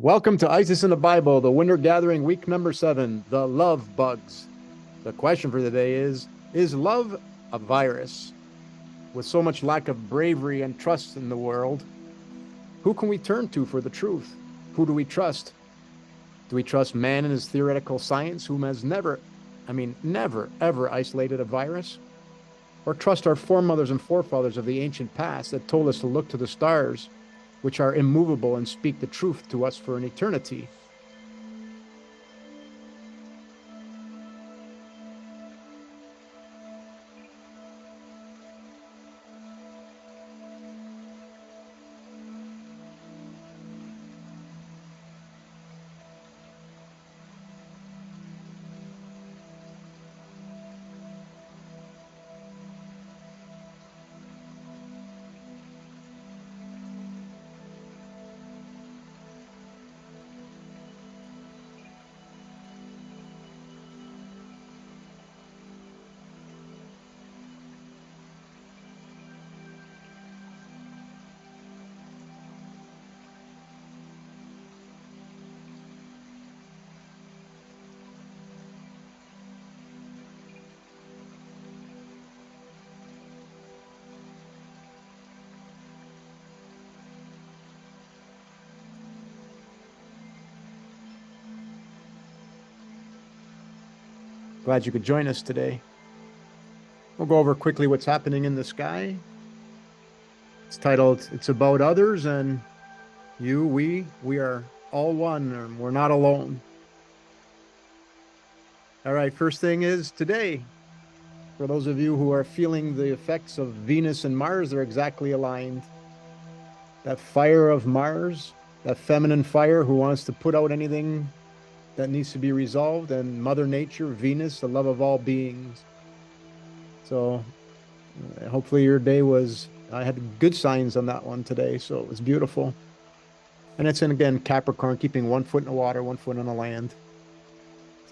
Welcome to Isis in the Bible, the Winter Gathering, week number 7, the love bugs. The question for the day is love a virus? With so much lack of bravery and trust in the world, who can we turn to for the truth? Who do we trust? Do we trust man and his theoretical science, whom has never, ever isolated a virus? Or trust our foremothers and forefathers of the ancient past that told us to look to the stars, which are immovable and speak the truth to us for an eternity? Glad you could join us today. We'll go over quickly what's happening in the sky. It's titled, It's About Others, and we are all one, and we're not alone. All right, first thing is today, for those of you who are feeling the effects of Venus and Mars, they're exactly aligned. That fire of Mars, that feminine fire who wants to put out anything that needs to be resolved, and Mother Nature, Venus, the love of all beings. So hopefully your day I had good signs on that one today, so it was beautiful. And it's in, again, Capricorn, keeping 1 foot in the water, 1 foot on the land. So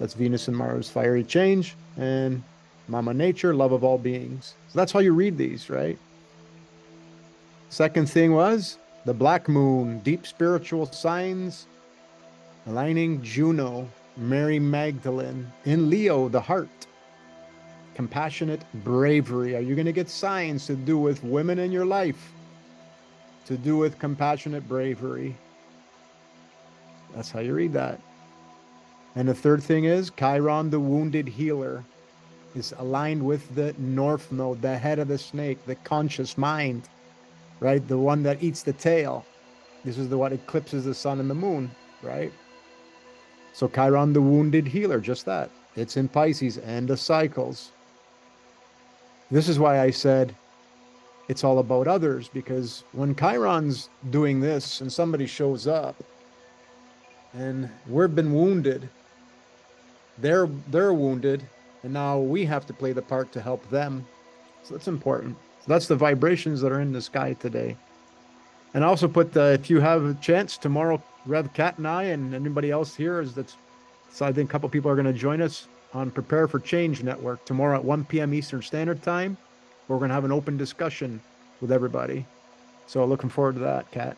that's Venus and Mars, fiery change, and Mama Nature, love of all beings. So that's how you read these, right? Second thing was the black moon, deep spiritual signs, aligning Juno, Mary Magdalene, in Leo, the heart, compassionate bravery. Are you going to get signs to do with women in your life, to do with compassionate bravery? That's how you read that. And the third thing is Chiron, the wounded healer, is aligned with the North Node, the head of the snake, the conscious mind, right? The one that eats the tail. This is what eclipses the sun and the moon, right? So Chiron, the wounded healer, just that. It's in Pisces and the cycles. This is why I said it's all about others, because when Chiron's doing this and somebody shows up and we've been wounded, they're wounded, and now we have to play the part to help them. So that's important. So that's the vibrations that are in the sky today. And I also put, if you have a chance tomorrow, Rev Kat and I and anybody else here so I think a couple people are going to join us on Prepare for Change Network tomorrow at 1 p.m. Eastern Standard Time. We're going to have an open discussion with everybody. So looking forward to that, Kat.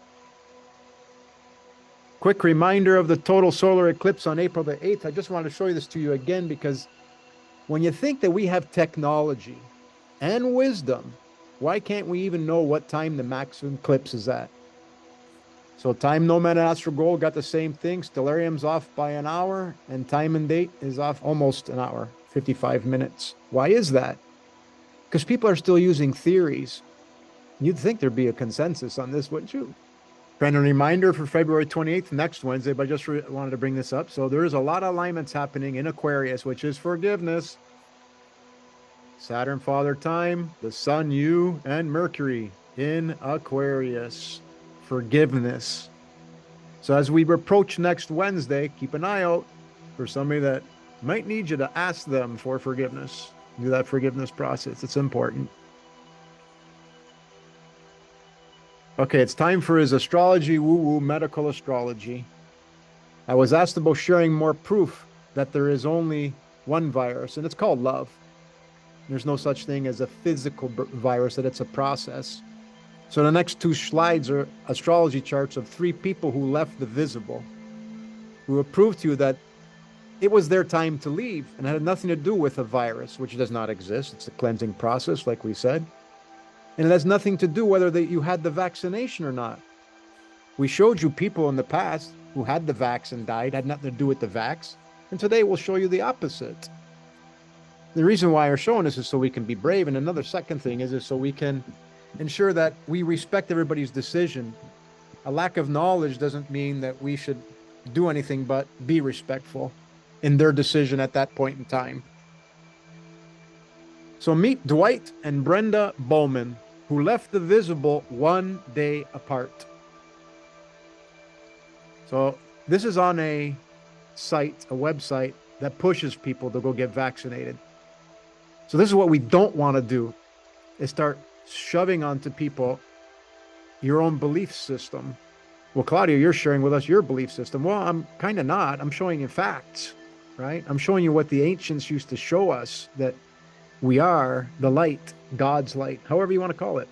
Quick reminder of the total solar eclipse on April the 8th. I just wanted to show you this to you again, because when you think that we have technology and wisdom, why can't we even know what time the maximum eclipse is at? So Time Nomad and Astro Gold got the same thing. Stellarium's off by an hour, and time and date is off almost an hour, 55 minutes. Why is that? Because people are still using theories. You'd think there'd be a consensus on this, wouldn't you? Friendly reminder for February 28th, next Wednesday, but I just wanted to bring this up. So there is a lot of alignments happening in Aquarius, which is forgiveness. Saturn, Father Time, the Sun, you, and Mercury in Aquarius. Forgiveness. So as we approach next Wednesday, keep an eye out for somebody that might need you to ask them for forgiveness. Do that forgiveness process. It's important. Okay, it's time for his astrology, woo-woo, medical astrology. I was asked about sharing more proof that there is only one virus, and it's called love. There's no such thing as a physical virus, that it's a process. So the next two slides are astrology charts of 3 people who left the visible. who have proved to you that it was their time to leave and had nothing to do with a virus, which does not exist. It's a cleansing process, like we said. And it has nothing to do whether you had the vaccination or not. We showed you people in the past who had the vax and died, had nothing to do with the vax. And today we'll show you the opposite. The reason why we're showing this is so we can be brave. And another second thing is so we can ensure that we respect everybody's decision. A lack of knowledge doesn't mean that we should do anything but be respectful in their decision at that point in time. So meet Dwight and Brenda Bowman, who left the visible one day apart. So this is on a site, a website that pushes people to go get vaccinated. So this is what we don't want to do, is start shoving onto people your own belief system. Well, Claudia, you're sharing with us your belief system. Well, I'm kind of not. I'm showing you facts, right? I'm showing you what the ancients used to show us, that we are the light, God's light, however you want to call it.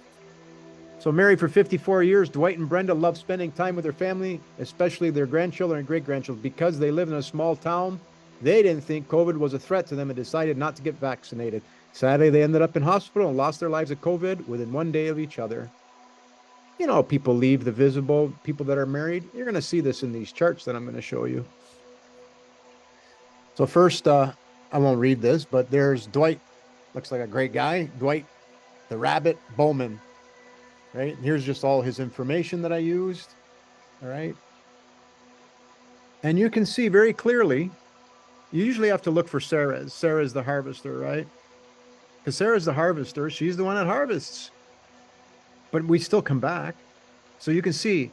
So married for 54 years, Dwight and Brenda love spending time with their family, especially their grandchildren and great-grandchildren. Because they live in a small town, they didn't think COVID was a threat to them and decided not to get vaccinated. Sadly, they ended up in hospital and lost their lives of COVID within one day of each other. You know, people leave the visible, people that are married. You're going to see this in these charts that I'm going to show you. So first, I won't read this, but there's Dwight. Looks like a great guy. Dwight, the rabbit Bowman. Right? Here's just all his information that I used. All right. And you can see very clearly, you usually have to look for Ceres. Ceres the harvester, right? Because Ceres the harvester, she's the one that harvests. But we still come back. So you can see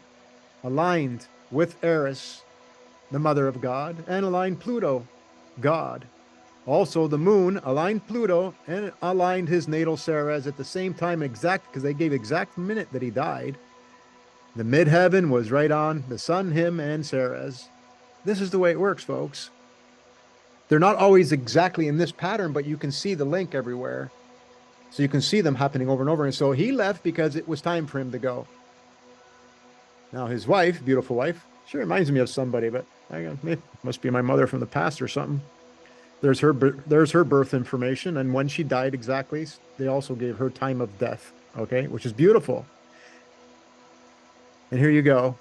aligned with Eris, the mother of God, and aligned Pluto, God. Also, the moon aligned Pluto and aligned his natal Ceres at the same time, exact, because they gave exact minute that he died. The midheaven was right on the sun, him, and Ceres. This is the way it works, folks. They're not always exactly in this pattern, but you can see the link everywhere. So you can see them happening over and over. And so he left because it was time for him to go. Now his wife, beautiful wife, she reminds me of somebody, but it must be my mother from the past or something. There's her birth information, and when she died exactly, they also gave her time of death, okay, which is beautiful. And here you go.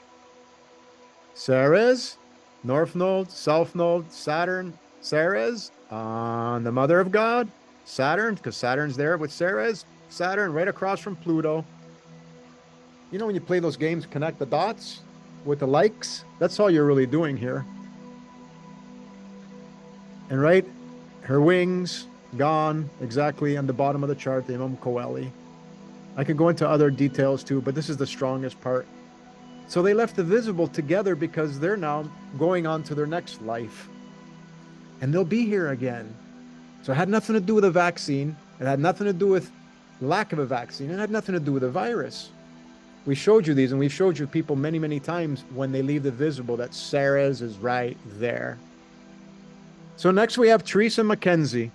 Ceres, North Node, South Node, Saturn, Ceres, on the Mother of God, Saturn, because Saturn's there with Ceres, Saturn right across from Pluto. You know when you play those games, connect the dots with the likes? That's all you're really doing here. And right, her wings gone exactly on the bottom of the chart, the Imam Coeli. I could go into other details too, but this is the strongest part. So they left the visible together because they're now going on to their next life. And they'll be here again. So it had nothing to do with a vaccine. It had nothing to do with lack of a vaccine. It had nothing to do with a virus. We showed you these, and we've showed you people many, many times when they leave the visible that Ceres is right there. So next we have Teresa McKenzie.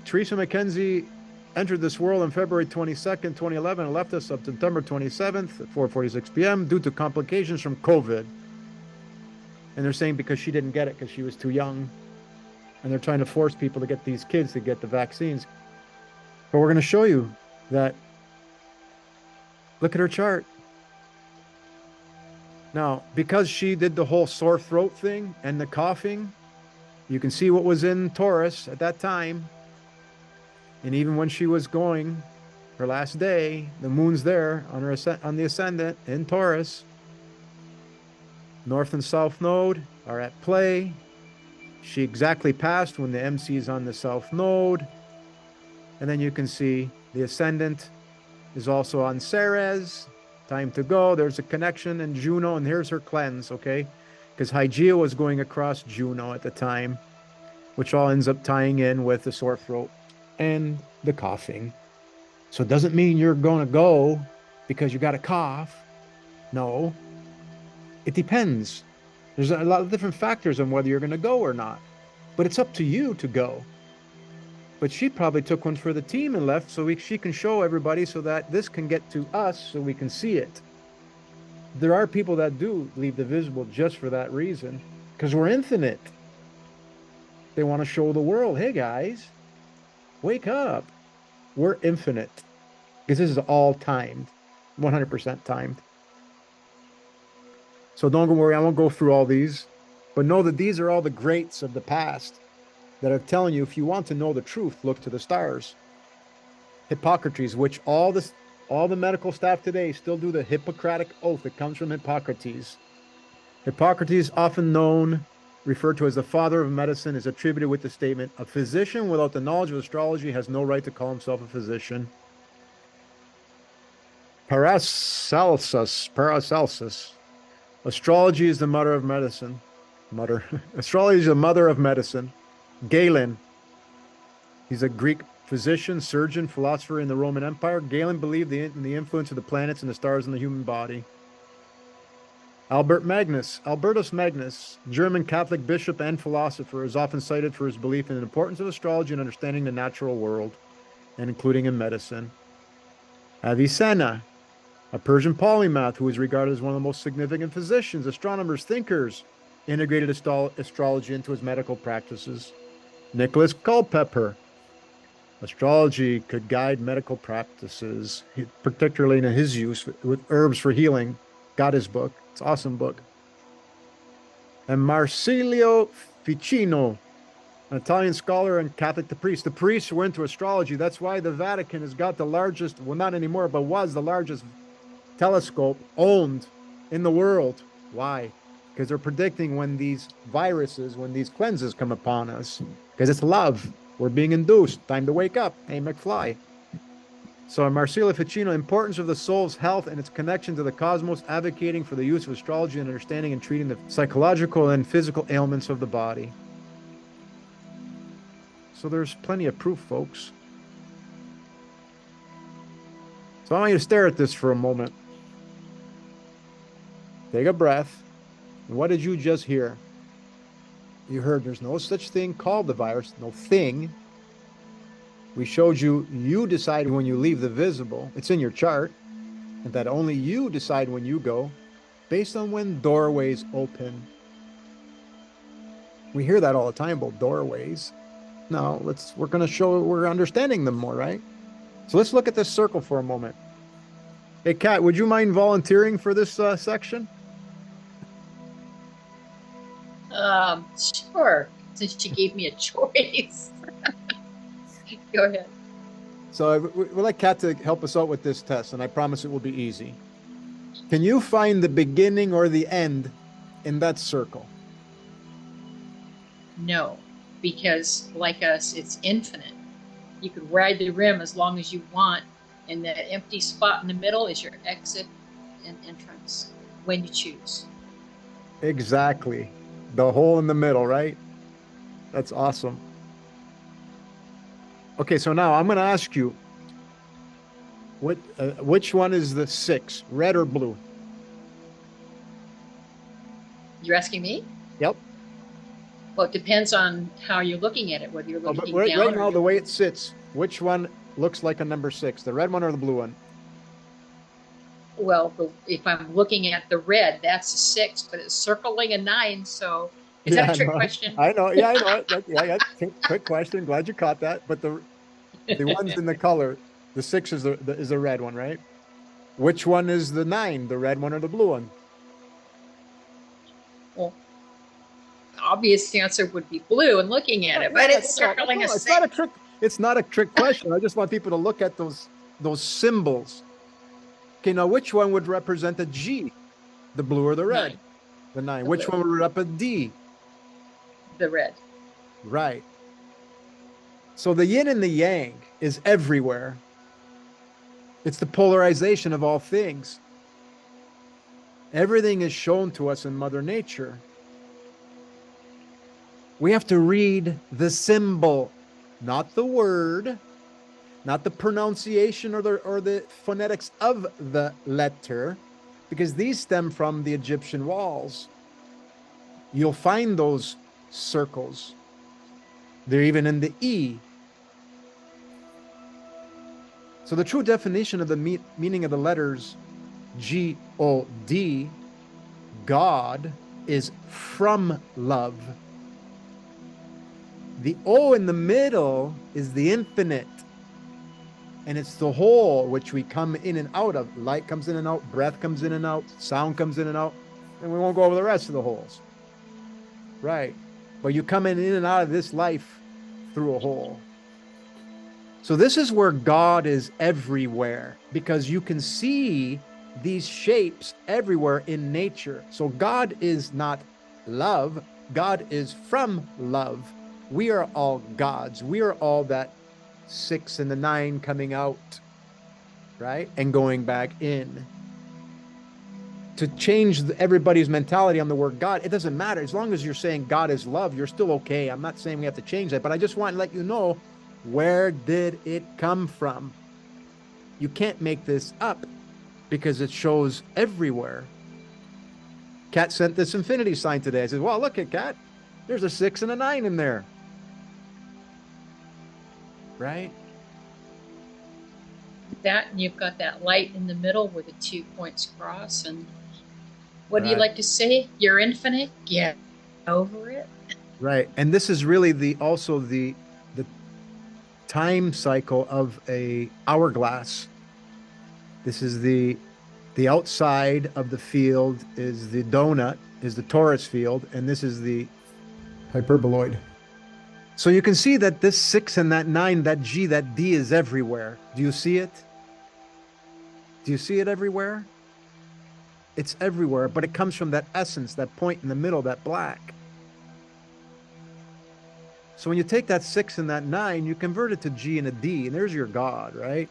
Teresa McKenzie entered this world on February 22nd, 2011 and left us on September 27th at 4:46 p.m. due to complications from COVID. And they're saying because she didn't get it because she was too young. And they're trying to force people to get these kids to get the vaccines. But we're going to show you that. Look at her chart. Now, because she did the whole sore throat thing and the coughing, you can see what was in Taurus at that time. And even when she was going her last day, the moon's there on her on the ascendant in Taurus. North and South Node are at play. She exactly passed when the MC is on the South Node. And then you can see the ascendant is also on Ceres. Time to go. There's a connection in Juno, and here's her cleanse, okay? Because Hygeia was going across Juno at the time, which all ends up tying in with the sore throat and the coughing. So it doesn't mean you're going to go because you got a cough. No. It depends. There's a lot of different factors on whether you're going to go or not. But it's up to you to go. But she probably took one for the team and left so she can show everybody so that this can get to us so we can see it. there are people that do leave the visible just for that reason, because we're infinite. They want to show the world, hey guys, wake up. We're infinite. Because this is all timed, 100% timed. So don't worry, I won't go through all these, but know that these are all the greats of the past that are telling you if you want to know the truth, look to the stars. Hippocrates, which all the medical staff today still do the Hippocratic oath. It comes from Hippocrates. Hippocrates, often known, referred to as the father of medicine, is attributed with the statement, a physician without the knowledge of astrology has no right to call himself a physician. Paracelsus. Astrology is the mother of medicine. Astrology is the mother of medicine. Galen. He's a Greek physician, surgeon, philosopher in the Roman Empire. Galen believed in the influence of the planets and the stars in the human body. Albertus Magnus, German Catholic bishop and philosopher, is often cited for his belief in the importance of astrology and understanding the natural world, and including in medicine. Avicenna, a Persian polymath who is regarded as one of the most significant physicians, astronomers, thinkers, integrated astrology into his medical practices. Nicholas Culpeper, astrology could guide medical practices, particularly in his use with herbs for healing. Got his book. It's an awesome book. And Marsilio Ficino, an Italian scholar and Catholic priest. The priests were into astrology. That's why the Vatican has got the largest, well, not anymore, but was the largest telescope owned in the world. Why? Because they're predicting when these viruses, when these cleanses come upon us. Because it's love. We're being induced. Time to wake up. Hey, McFly. So Marsilio Ficino, importance of the soul's health and its connection to the cosmos, advocating for the use of astrology and understanding and treating the psychological and physical ailments of the body. So there's plenty of proof, folks. So I want you to stare at this for a moment. Take a breath. And what did you just hear? You heard there's no such thing called the virus, no thing. We showed you, you decide when you leave the visible. It's in your chart. And that only you decide when you go based on when doorways open. We hear that all the time about doorways. Now, we're going to show we're understanding them more, right? So let's look at this circle for a moment. Hey, Kat, would you mind volunteering for this section? Sure, since she gave me a choice. Go ahead. So we'd like Kat to help us out with this test, and I promise it will be easy. Can you find the beginning or the end in that circle? No, because like us, it's infinite. You could ride the rim as long as you want, and that empty spot in the middle is your exit and entrance when you choose. Exactly. The hole in the middle, right? That's awesome. Okay, so now I'm going to ask you, which one is the 6, red or blue? You're asking me? Yep. Well, it depends on how you're looking at it, whether you're looking down right now, the way it sits, which one looks like a number 6, the red one or the blue one? Well, if I'm looking at the red, that's a 6, but it's circling a 9, so is that a trick question? I know. Yeah, I know. Yeah. Quick question. Glad you caught that. But the ones in the color, the 6 is the red one, right? Which one is the 9, the red one or the blue one? Well, obvious answer would be blue and looking at it, but it's circling a 6. It's not a trick question. I just want people to look at those symbols. Okay, now which one would represent a G? The blue or the red? 9. The 9. Which one would represent a D? The red. Right. So the yin and the yang is everywhere. It's the polarization of all things. Everything is shown to us in Mother Nature. We have to read the symbol, not the word, not the pronunciation or the phonetics of the letter, because these stem from the Egyptian walls. You'll find those circles. They're even in the E. So the true definition of the meaning of the letters G-O-D, God is from love. The O in the middle is the infinite. And it's the whole which we come in and out of. Light comes in and out, breath comes in and out, sound comes in and out. And we won't go over the rest of the holes. Right. But you come in and out of this life through a hole. So this is where God is everywhere, because you can see these shapes everywhere in nature. So God is not love. God is from love. We are all gods. We are all that 6 and the 9 coming out, right? And going back in. To change everybody's mentality on the word God, it doesn't matter. As long as you're saying God is love, you're still okay. I'm not saying we have to change that, but I just want to let you know, where did it come from? You can't make this up because it shows everywhere. Kat sent this infinity sign today. I said, well, look at Kat. There's a 6 and a 9 in there. Right? That, and you've got that light in the middle where the 2 points cross. And what do you like to say? You're infinite. Get over it. Right. And this is really also the time cycle of a hourglass. This is the outside of the field is the donut, is the torus field, and this is the hyperboloid. So you can see that this 6 and that 9, that G, that D is everywhere. Do you see it? Do you see it everywhere? It's everywhere, but it comes from that essence, that point in the middle, that black. So when you take that 6 and that 9, you convert it to G and a D, and there's your God, right?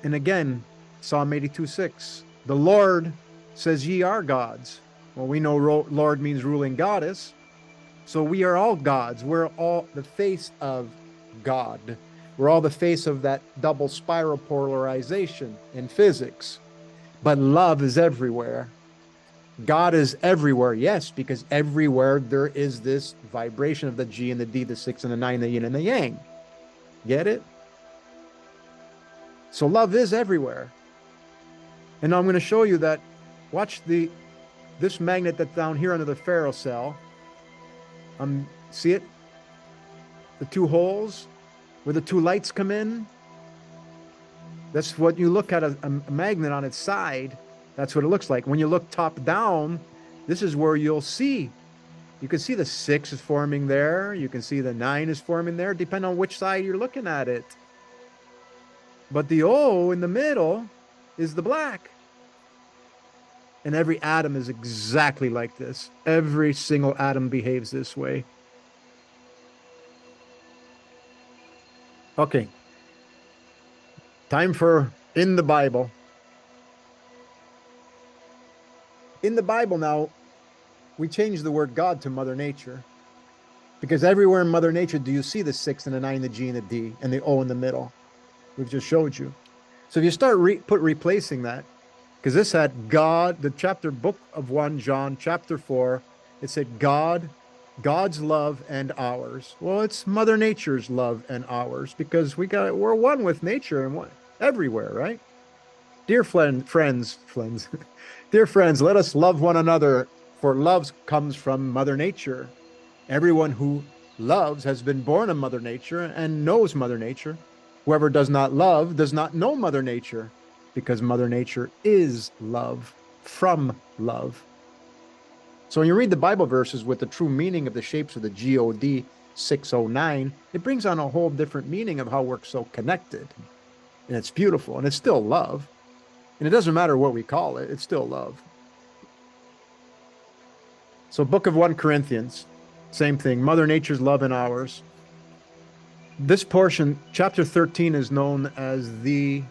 And again, Psalm 82:6, the Lord says, ye are gods. Well, we know Lord means ruling goddess. So we are all gods. We're all the face of God. We're all the face of that double spiral polarization in physics. But love is everywhere. God is everywhere, yes, because everywhere there is this vibration of the G and the D, the 6 and the 9, the yin and the yang. Get it? So love is everywhere. And now I'm going to show you that. Watch this magnet that's down here under the ferrocell. See it? The 2 holes where the 2 lights come in. That's what you look at a magnet on its side. That's what it looks like. When you look top down, this is where you'll see. You can see the 6 is forming there. You can see the 9 is forming there, depending on which side you're looking at it. But the O in the middle is the black. And every atom is exactly like this. Every single atom behaves this way. Okay. Time for in the Bible. In the Bible now, we change the word God to Mother Nature. Because everywhere in Mother Nature do you see the 6 and the 9, the G and the D, and the O in the middle. We've just showed you. So if you start replacing that, because this had God, the book of 1 John, chapter 4, it said God's love and ours. Well, it's Mother Nature's love and ours, because we're one with nature and everywhere, right? Dear friends, dear friends, let us love one another, for love comes from Mother Nature. Everyone who loves has been born of Mother Nature and knows Mother Nature. Whoever does not love does not know Mother Nature, because Mother Nature is love, from love. So when you read the Bible verses with the true meaning of the shapes of the God 609, it brings on a whole different meaning of how we're so connected. And it's beautiful, and it's still love. And it doesn't matter what we call it, it's still love. So book of 1 Corinthians, same thing, Mother Nature's love and ours. This portion, chapter 13, is known as the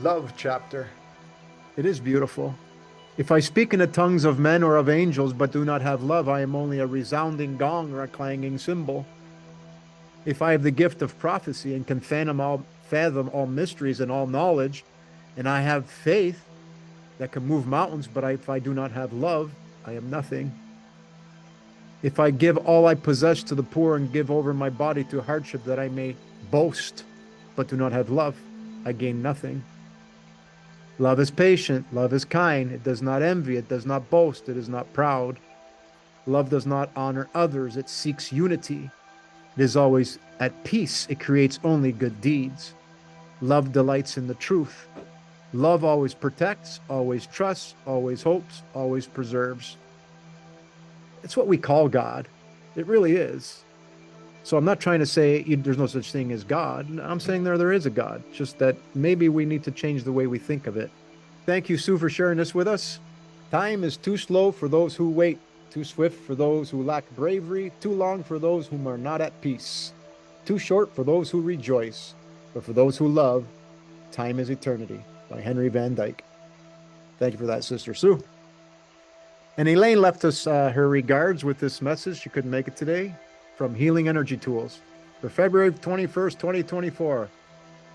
love chapter. It is beautiful. If I speak in the tongues of men or of angels, but do not have love, I am only a resounding gong or a clanging cymbal. If I have the gift of prophecy and can fathom all mysteries and all knowledge, and I have faith that can move mountains, but if I do not have love, I am nothing. If I give all I possess to the poor and give over my body to hardship that I may boast, but do not have love, I gain nothing. Love is patient. Love is kind. It does not envy. It does not boast. It is not proud. Love does not honor others. It seeks unity. It is always at peace. It creates only good deeds. Love delights in the truth. Love always protects, always trusts, always hopes, always preserves. It's what we call God. It really is. So I'm not trying to say there's no such thing as God. I'm saying there is a God, just that maybe we need to change the way we think of it. Thank you, Sue, for sharing this with us. Time is too slow for those who wait, too swift for those who lack bravery, too long for those whom are not at peace, too short for those who rejoice, but for those who love, time is eternity, by Henry Van Dyke. Thank you for that, Sister Sue. And Elaine left us her regards with this message. She couldn't make it today. From Healing Energy Tools for February 21st, 2024.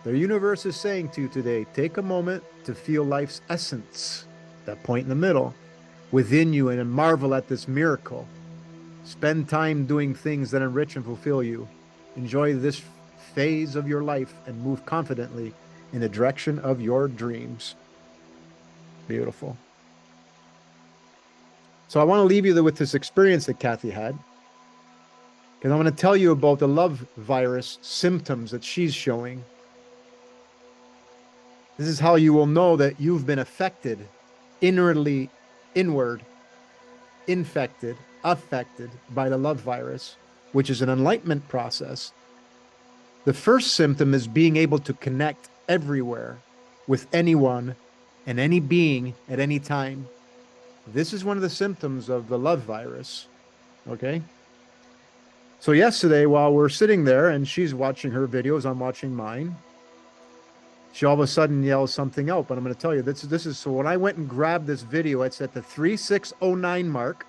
The universe is saying to you today, take a moment to feel life's essence, that point in the middle, within you, and marvel at this miracle. Spend time doing things that enrich and fulfill you. Enjoy this phase of your life and move confidently in the direction of your dreams. Beautiful. So I want to leave you with this experience that Kathy had. And I'm going to tell you about the love virus symptoms that she's showing. This is how you will know that you've been affected, inward, infected, affected by the love virus, which is an enlightenment process. The first symptom is being able to connect everywhere with anyone and any being at any time. This is one of the symptoms of the love virus, okay? So yesterday, while we're sitting there and she's watching her videos, I'm watching mine, she all of a sudden yells something out. But I'm going to tell you, this is so when I went and grabbed this video, it's at the 3609 mark.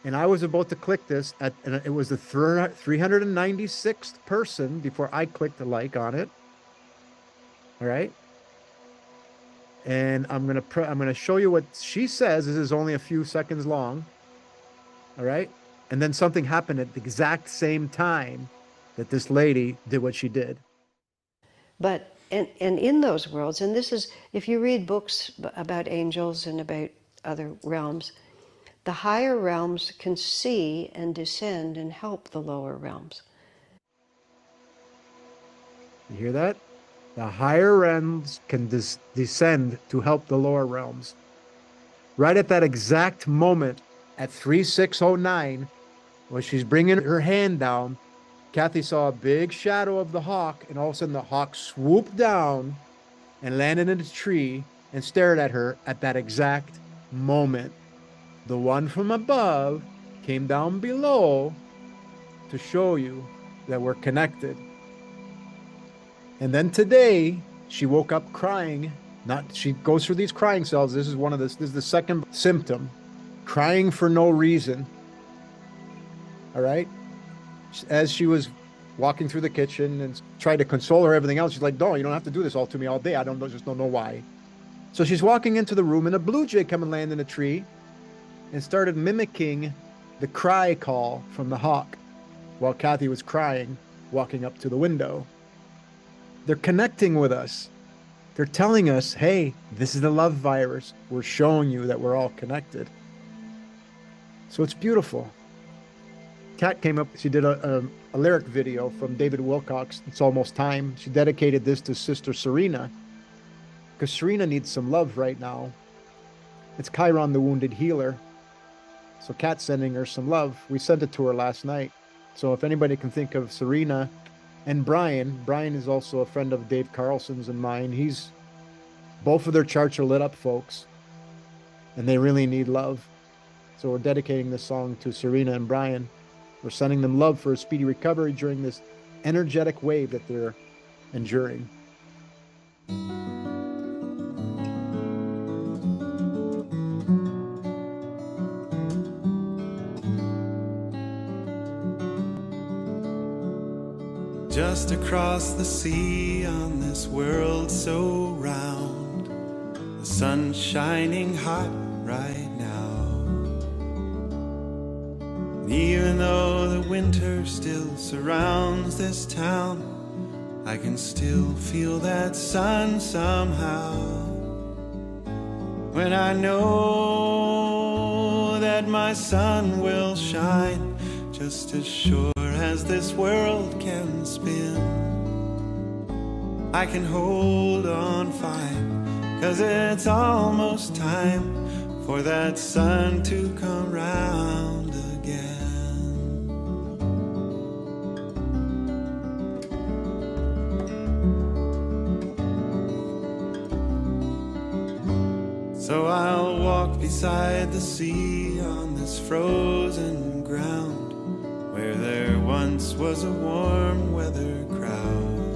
And I was about to click this, and it was the 396th person before I clicked the like on it. All right. And I'm going to show you what she says. This is only a few seconds long. All right. And then something happened at the exact same time that this lady did what she did. But, and in those worlds, and this is, if you read books about angels and about other realms, the higher realms can see and descend and help the lower realms. You hear that? The higher realms can descend to help the lower realms. Right at that exact moment, at 3609, when she's bringing her hand down, Kathy saw a big shadow of the hawk, and all of a sudden the hawk swooped down and landed in a tree and stared at her at that exact moment. The one from above came down below to show you that we're connected. And then today, she woke up crying. She goes through these crying cells. This is the second symptom. Crying for no reason. All right? As she was walking through the kitchen and tried to console her, everything else, she's like, no, you don't have to do this all to me all day. I just don't know why. So she's walking into the room, and a blue jay came and landed in a tree and started mimicking the cry call from the hawk while Kathy was crying, walking up to the window. They're connecting with us. They're telling us, hey, this is the love virus. We're showing you that we're all connected. So it's beautiful. Kat came up, she did a lyric video from David Wilcox, It's Almost Time. She dedicated this to Sister Serena, because Serena needs some love right now. It's Chiron, the wounded healer. So Kat's sending her some love. We sent it to her last night. So if anybody can think of Serena and Brian is also a friend of Dave Carlson's and mine. Both of their charts are lit up, folks, and they really need love. So we're dedicating this song to Serena and Brian. We're sending them love for a speedy recovery during this energetic wave that they're enduring. Just across the sea on this world so round, the sun's shining hot right now. And even though the winter still surrounds this town, I can still feel that sun somehow. when I know that my sun will shine just as sure as this world can spin. I can hold on fine, 'cause it's almost time for that sun to come round again. So I'll walk beside the sea on this frozen ground, where there once was a warm weather crowd.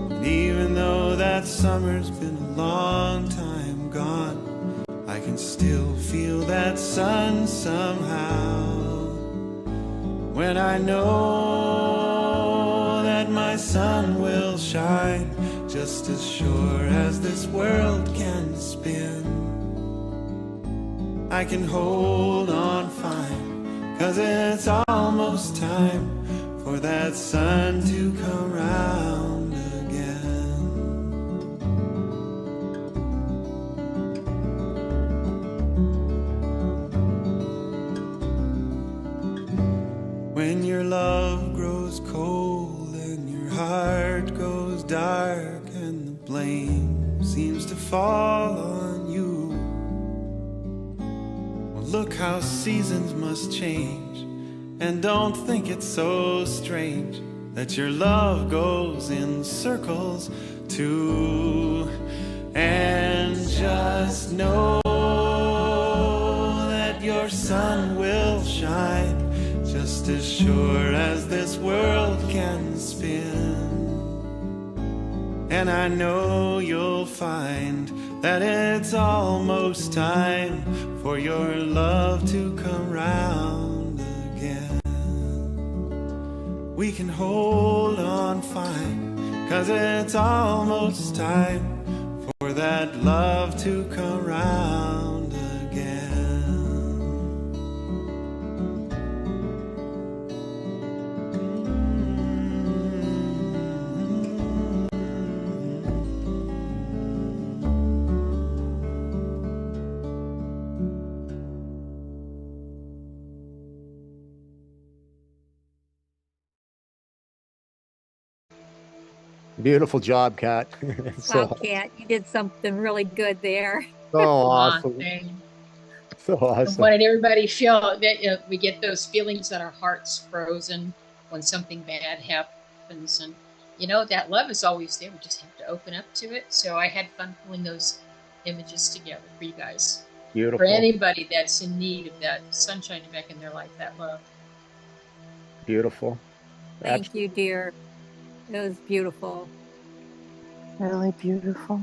And even though that summer's been a long time gone, I can still feel that sun somehow. When I know that my sun will shine just as sure as this world can spin, I can hold on fine, 'cause it's almost time for that sun to come round again. When your love grows cold and your heart goes dark and the blame seems to fall on you, look how seasons must change, and don't think it's so strange that your love goes in circles too. And just know that your sun will shine just as sure as this world can spin. And I know you'll find that it's almost time for your love to come round again. We can hold on fine, 'cause it's almost time for that love to come round again. Beautiful job, Kat. Wow, Kat, you did something really good there. So awesome. Thing. So I awesome. wanted everybody to feel that we get those feelings that our heart's frozen when something bad happens, and that love is always there. We just have to open up to it. So I had fun pulling those images together for you guys. Beautiful. For anybody that's in need of that sunshine back in their life, that love. Beautiful. Thank you, dear. It was beautiful. Really beautiful.